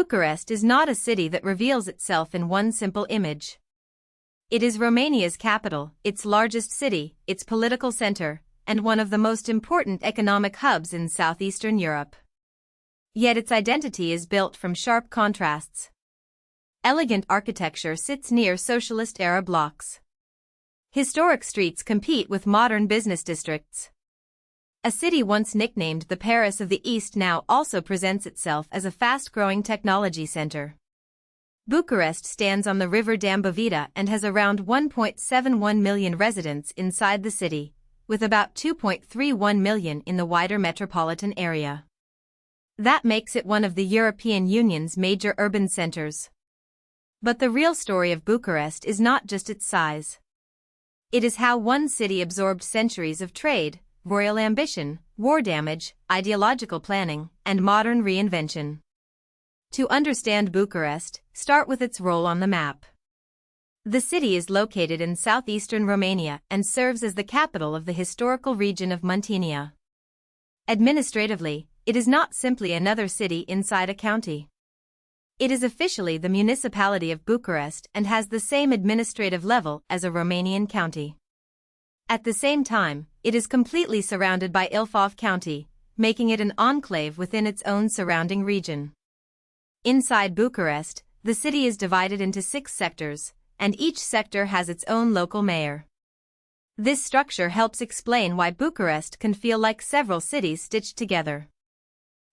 Bucharest is not a city that reveals itself in one simple image. It is Romania's capital, its largest city, its political center, and one of the most important economic hubs in southeastern Europe. Yet its identity is built from sharp contrasts. Elegant architecture sits near socialist-era blocks. Historic streets compete with modern business districts. A city once nicknamed the Paris of the East now also presents itself as a fast-growing technology center. Bucharest stands on the river Dambovita and has around 1.71 million residents inside the city, with about 2.31 million in the wider metropolitan area. That makes it one of the European Union's major urban centers. But the real story of Bucharest is not just its size. It is how one city absorbed centuries of trade, royal ambition, war damage, ideological planning, and modern reinvention. To understand Bucharest, start with its role on the map. The city is located in southeastern Romania and serves as the capital of the historical region of Muntenia. Administratively, it is not simply another city inside a county. It is officially the municipality of Bucharest and has the same administrative level as a Romanian county. At the same time, it is completely surrounded by Ilfov County, making it an enclave within its own surrounding region. Inside Bucharest, the city is divided into 6 sectors, and each sector has its own local mayor. This structure helps explain why Bucharest can feel like several cities stitched together.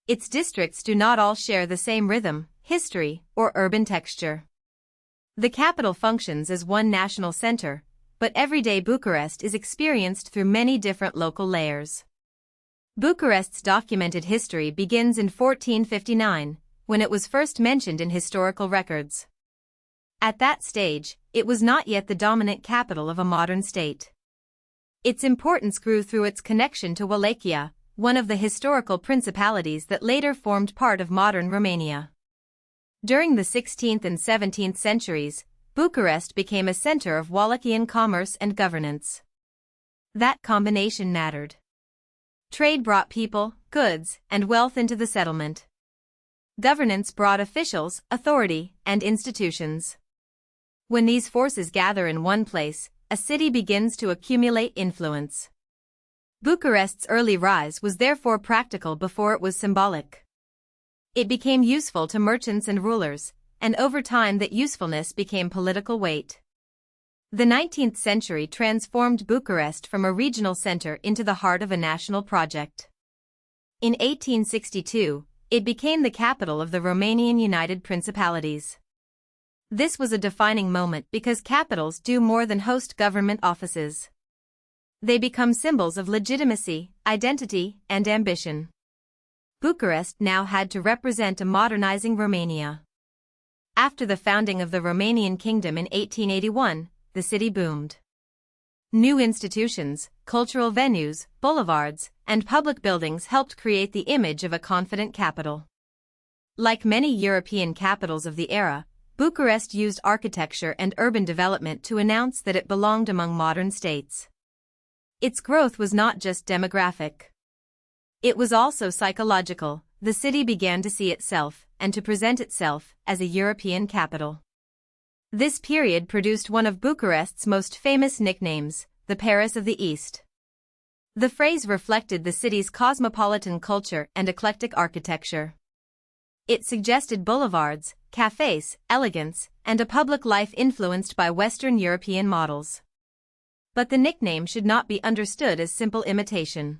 Its districts do not all share the same rhythm, history, or urban texture. The capital functions as one national center, but everyday Bucharest is experienced through many different local layers. Bucharest's documented history begins in 1459, when it was first mentioned in historical records. At that stage, it was not yet the dominant capital of a modern state. Its importance grew through its connection to Wallachia, one of the historical principalities that later formed part of modern Romania. During the 16th and 17th centuries, Bucharest became a center of Wallachian commerce and governance. That combination mattered. Trade brought people, goods, and wealth into the settlement. Governance brought officials, authority, and institutions. When these forces gather in one place, a city begins to accumulate influence. Bucharest's early rise was therefore practical before it was symbolic. It became useful to merchants and rulers, and over time that usefulness became political weight. The 19th century transformed Bucharest from a regional center into the heart of a national project. In 1862, it became the capital of the Romanian United Principalities. This was a defining moment because capitals do more than host government offices. They become symbols of legitimacy, identity, and ambition. Bucharest now had to represent a modernizing Romania. After the founding of the Romanian Kingdom in 1881, the city boomed. New institutions, cultural venues, boulevards, and public buildings helped create the image of a confident capital. Like many European capitals of the era, Bucharest used architecture and urban development to announce that it belonged among modern states. Its growth was not just demographic. It was also psychological. The city began to see itself, and to present itself, as a European capital. This period produced one of Bucharest's most famous nicknames, the Paris of the East. The phrase reflected the city's cosmopolitan culture and eclectic architecture. It suggested boulevards, cafes, elegance, and a public life influenced by Western European models. But the nickname should not be understood as simple imitation.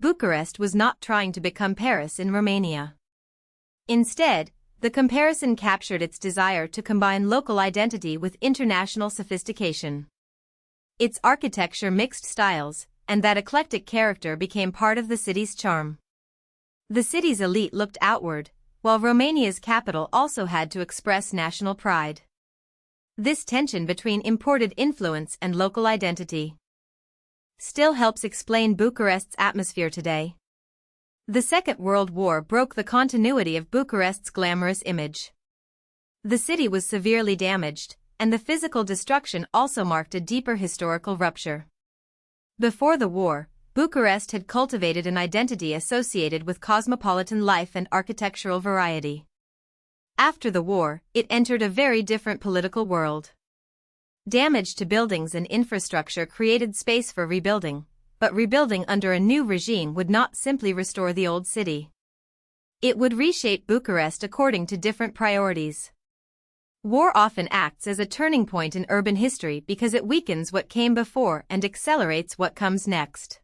Bucharest was not trying to become Paris in Romania. Instead, the comparison captured its desire to combine local identity with international sophistication. Its architecture mixed styles, and that eclectic character became part of the city's charm. The city's elite looked outward, while Romania's capital also had to express national pride. This tension between imported influence and local identity still helps explain Bucharest's atmosphere today. The Second World War broke the continuity of Bucharest's glamorous image. The city was severely damaged, and the physical destruction also marked a deeper historical rupture. Before the war, Bucharest had cultivated an identity associated with cosmopolitan life and architectural variety. After the war, it entered a very different political world. Damage to buildings and infrastructure created space for rebuilding, but rebuilding under a new regime would not simply restore the old city. It would reshape Bucharest according to different priorities. War often acts as a turning point in urban history because it weakens what came before and accelerates what comes next.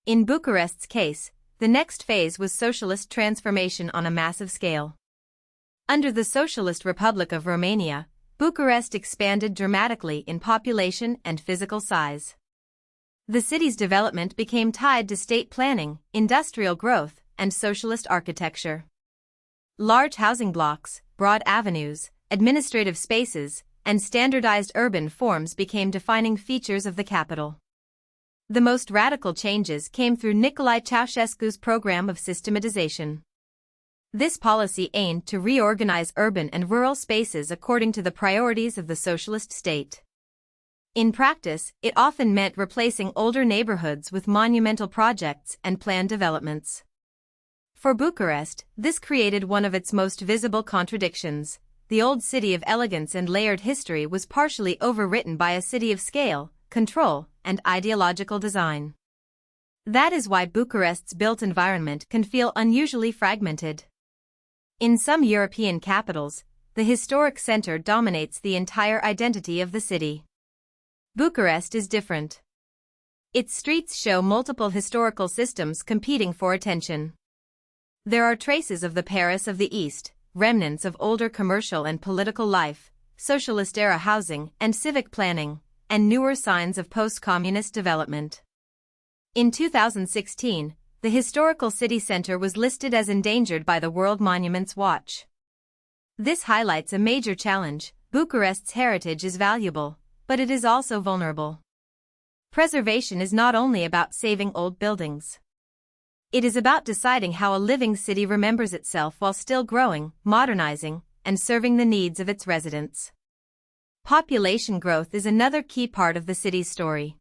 In Bucharest's case, the next phase was socialist transformation on a massive scale. Under the Socialist Republic of Romania, Bucharest expanded dramatically in population and physical size. The city's development became tied to state planning, industrial growth, and socialist architecture. Large housing blocks, broad avenues, administrative spaces, and standardized urban forms became defining features of the capital. The most radical changes came through Nicolae Ceausescu's program of systematization. This policy aimed to reorganize urban and rural spaces according to the priorities of the socialist state. In practice, it often meant replacing older neighborhoods with monumental projects and planned developments. For Bucharest, this created one of its most visible contradictions. The old city of elegance and layered history was partially overwritten by a city of scale, control, and ideological design. That is why Bucharest's built environment can feel unusually fragmented. In some European capitals, the historic center dominates the entire identity of the city. Bucharest is different. Its streets show multiple historical systems competing for attention. There are traces of the Paris of the East, remnants of older commercial and political life, socialist-era housing and civic planning, and newer signs of post-communist development. In 2016, the historical city center was listed as endangered by the World Monuments Watch. This highlights a major challenge. Bucharest's heritage is valuable, but it is also vulnerable. Preservation is not only about saving old buildings. It is about deciding how a living city remembers itself while still growing, modernizing, and serving the needs of its residents. Population growth is another key part of the city's story.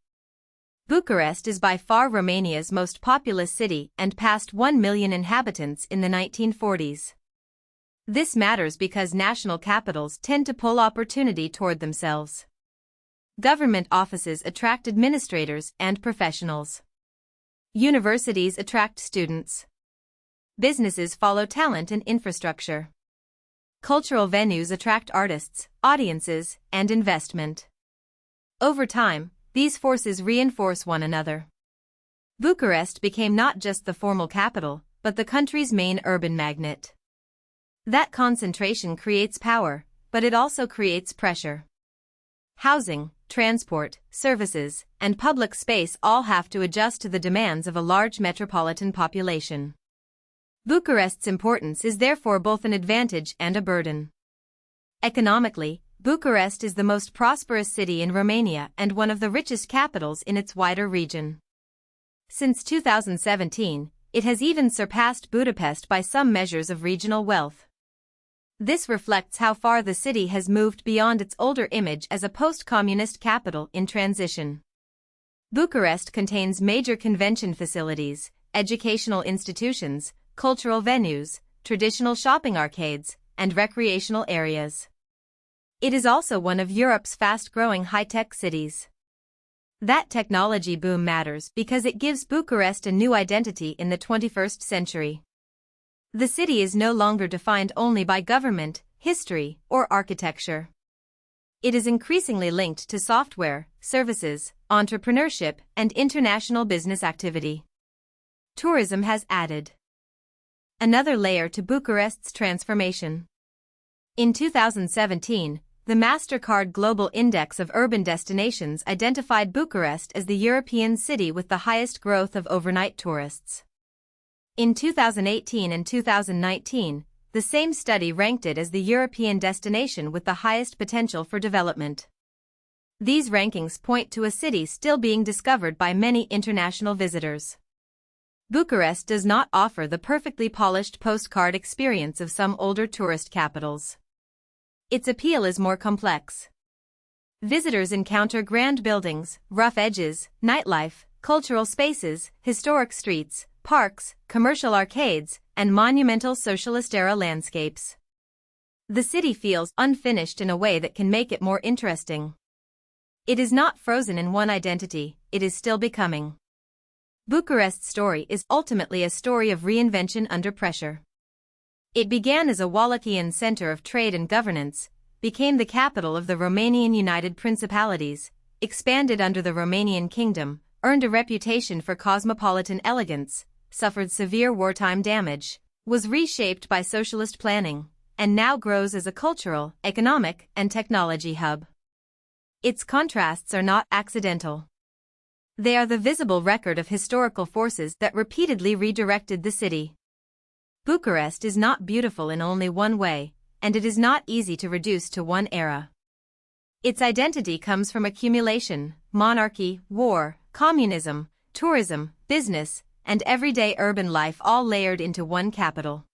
Bucharest is by far Romania's most populous city and passed 1 million inhabitants in the 1940s. This matters because national capitals tend to pull opportunity toward themselves. Government offices attract administrators and professionals. Universities attract students. Businesses follow talent and infrastructure. Cultural venues attract artists, audiences, and investment. Over time, these forces reinforce one another. Bucharest became not just the formal capital, but the country's main urban magnet. That concentration creates power, but it also creates pressure. Housing, transport, services, and public space all have to adjust to the demands of a large metropolitan population. Bucharest's importance is therefore both an advantage and a burden. Economically, Bucharest is the most prosperous city in Romania and one of the richest capitals in its wider region. Since 2017, it has even surpassed Budapest by some measures of regional wealth. This reflects how far the city has moved beyond its older image as a post-communist capital in transition. Bucharest contains major convention facilities, educational institutions, cultural venues, traditional shopping arcades, and recreational areas. It is also one of Europe's fast-growing high-tech cities. That technology boom matters because it gives Bucharest a new identity in the 21st century. The city is no longer defined only by government, history, or architecture. It is increasingly linked to software, services, entrepreneurship, and international business activity. Tourism has added another layer to Bucharest's transformation. In 2017, the MasterCard Global Index of Urban Destinations identified Bucharest as the European city with the highest growth of overnight tourists. In 2018 and 2019, the same study ranked it as the European destination with the highest potential for development. These rankings point to a city still being discovered by many international visitors. Bucharest does not offer the perfectly polished postcard experience of some older tourist capitals. Its appeal is more complex. Visitors encounter grand buildings, rough edges, nightlife, cultural spaces, historic streets, parks, commercial arcades, and monumental socialist-era landscapes. The city feels unfinished in a way that can make it more interesting. It is not frozen in one identity, it is still becoming. Bucharest's story is ultimately a story of reinvention under pressure. It began as a Wallachian center of trade and governance, became the capital of the Romanian United Principalities, expanded under the Romanian Kingdom, earned a reputation for cosmopolitan elegance, suffered severe wartime damage, was reshaped by socialist planning, and now grows as a cultural, economic, and technology hub. Its contrasts are not accidental. They are the visible record of historical forces that repeatedly redirected the city. Bucharest is not beautiful in only one way, and it is not easy to reduce to one era. Its identity comes from accumulation, monarchy, war, communism, tourism, business, and everyday urban life all layered into one capital.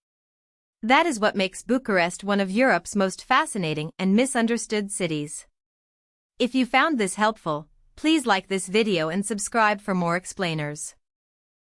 That is what makes Bucharest one of Europe's most fascinating and misunderstood cities. If you found this helpful, please like this video and subscribe for more explainers.